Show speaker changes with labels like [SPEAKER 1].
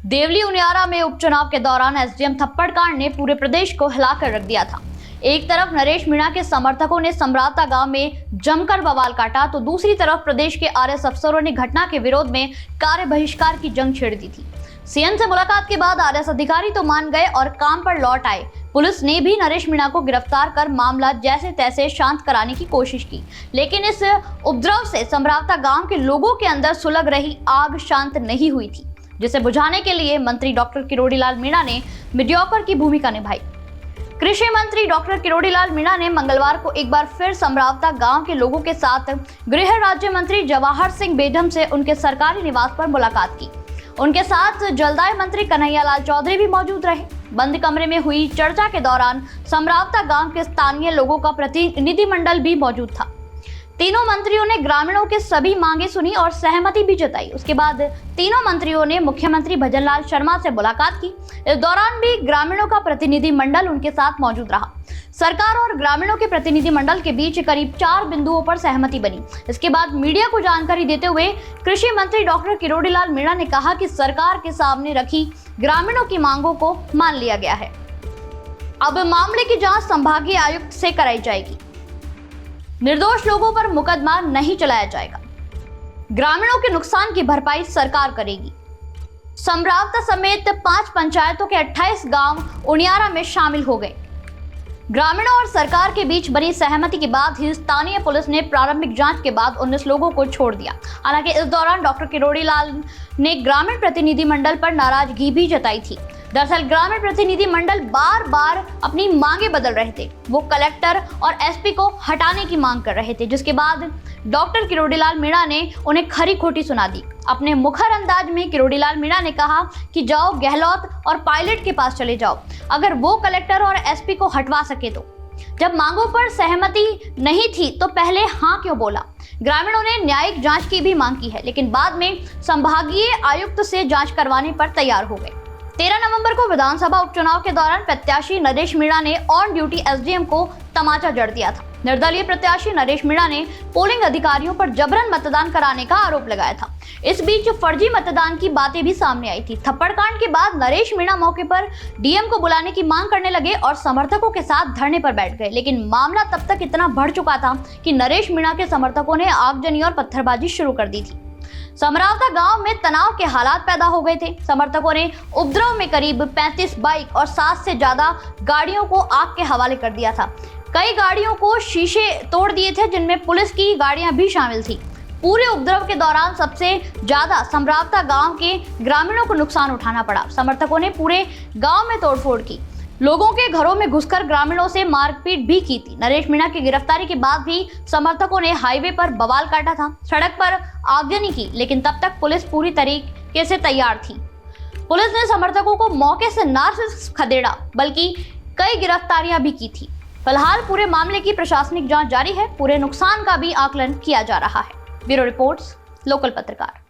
[SPEAKER 1] देवली उनियारा में उपचुनाव के दौरान एसडीएम थप्पड़ कांड ने पूरे प्रदेश को हिलाकर रख दिया था। एक तरफ नरेश मीणा के समर्थकों ने समरावता गांव में जमकर बवाल काटा, तो दूसरी तरफ प्रदेश के आरएस अफसरों ने घटना के विरोध में कार्य बहिष्कार की जंग छेड़ दी थी। सीएम से मुलाकात के बाद आरएस अधिकारी तो मान गए और काम पर लौट आए। पुलिस ने भी नरेश मीणा को गिरफ्तार कर मामला जैसे तैसे शांत कराने की कोशिश की, लेकिन इस उपद्रव से समरावता गांव के लोगों के अंदर सुलग रही आग शांत नहीं हुई थी, जिसे बुझाने के लिए मंत्री डॉक्टर किरोड़ीलाल मीणा ने मीडियोकर की भूमिका निभाई। कृषि मंत्री डॉक्टर किरोड़ीलाल मीणा ने मंगलवार को एक बार फिर समरावता गांव के लोगों के साथ गृह राज्य मंत्री जवाहर सिंह बेढम से उनके सरकारी निवास पर मुलाकात की। उनके साथ जलदाय मंत्री कन्हैयालाल चौधरी भी मौजूद रहे। बंद कमरे में हुई चर्चा के दौरान समरावता गांव के स्थानीय लोगों का प्रतिनिधिमंडल भी मौजूद था। तीनों मंत्रियों ने ग्रामीणों के सभी मांगे सुनी और सहमति भी जताई। उसके बाद तीनों मंत्रियों ने मुख्यमंत्री भजनलाल शर्मा से मुलाकात की। इस दौरान भी ग्रामीणों का प्रतिनिधिमंडल उनके साथ मौजूद रहा। सरकार और ग्रामीणों के प्रतिनिधिमंडल के बीच करीब 4 बिंदुओं पर सहमति बनी। इसके बाद मीडिया को जानकारी देते हुए कृषि मंत्री डॉक्टर किरोड़ीलाल मीणा ने कहा कि सरकार के सामने रखी ग्रामीणों की मांगों को मान लिया गया है। अब मामले की जांच संभागीय आयुक्त से कराई जाएगी। निर्दोष लोगों पर मुकदमा नहीं चलाया जाएगा। ग्रामीणों के नुकसान की भरपाई सरकार करेगी। समरावता समेत 5 पंचायतों के 28 गांव उनियारा में शामिल हो गए। ग्रामीणों और सरकार के बीच बनी सहमति के बाद ही स्थानीय पुलिस ने प्रारंभिक जांच के बाद 19 लोगों को छोड़ दिया। हालांकि इस दौरान डॉक्टर किरोड़ीलाल ने ग्रामीण प्रतिनिधिमंडल पर नाराजगी भी जताई थी। दरअसल ग्रामीण प्रतिनिधिमंडल बार बार अपनी मांगे बदल रहे थे। वो कलेक्टर और एसपी को हटाने की मांग कर रहे थे, जिसके बाद डॉक्टर किरोड़ीलाल मीणा ने उन्हें खरी खोटी सुना दी। अपने मुखर अंदाज में किरोड़ीलाल मीणा ने कहा कि जाओ गहलोत और पायलट के पास चले जाओ, अगर वो कलेक्टर और एसपी को हटवा सके तो। जब मांगों पर सहमति नहीं थी तो पहले हाँ क्यों बोला। ग्रामीणों ने न्यायिक जांच की भी मांग की है, लेकिन बाद में संभागीय आयुक्त से जांच करवाने पर तैयार हो गए। 13 नवंबर को विधानसभा उपचुनाव के दौरान प्रत्याशी नरेश मीणा ने ऑन ड्यूटी एसडीएम को तमाचा जड़ दिया था। निर्दलीय प्रत्याशी नरेश मीणा ने पोलिंग अधिकारियों पर जबरन मतदान कराने का आरोप लगाया था। इस बीच फर्जी मतदान की बातें भी सामने आई थी। थप्पड़ कांड के बाद नरेश मीणा मौके पर डीएम को बुलाने की मांग करने लगे और समर्थकों के साथ धरने पर बैठ गए, लेकिन मामला तब तक इतना बढ़ चुका था कि नरेश मीणा के समर्थकों ने आगजनी और पत्थरबाजी शुरू कर दी थी। समरावता गांव में तनाव के हालात पैदा हो गए थे। समर्थकों ने उपद्रव में करीब 35 बाइक और 7 से ज्यादा गाड़ियों को आग के हवाले कर दिया था। कई गाड़ियों को शीशे तोड़ दिए थे, जिनमें पुलिस की गाड़ियां भी शामिल थी। पूरे उपद्रव के दौरान सबसे ज्यादा समरावता गांव के ग्रामीणों को नुकसान उठाना पड़ा। समर्थकों ने पूरे गांव में तोड़फोड़ की, लोगों के घरों में घुसकर ग्रामीणों से मारपीट भी की थी। नरेश मीणा की गिरफ्तारी के बाद भी समर्थकों ने हाईवे पर बवाल काटा था, सड़क पर आगजनी की, लेकिन तब तक पुलिस पूरी तरीके से तैयार थी। पुलिस ने समर्थकों को मौके से न सिर्फ खदेड़ा बल्कि कई गिरफ्तारियां भी की थी। फिलहाल पूरे मामले की प्रशासनिक जांच जारी है। पूरे नुकसान का भी आकलन किया जा रहा है। ब्यूरो रिपोर्ट्स, लोकल पत्रकार।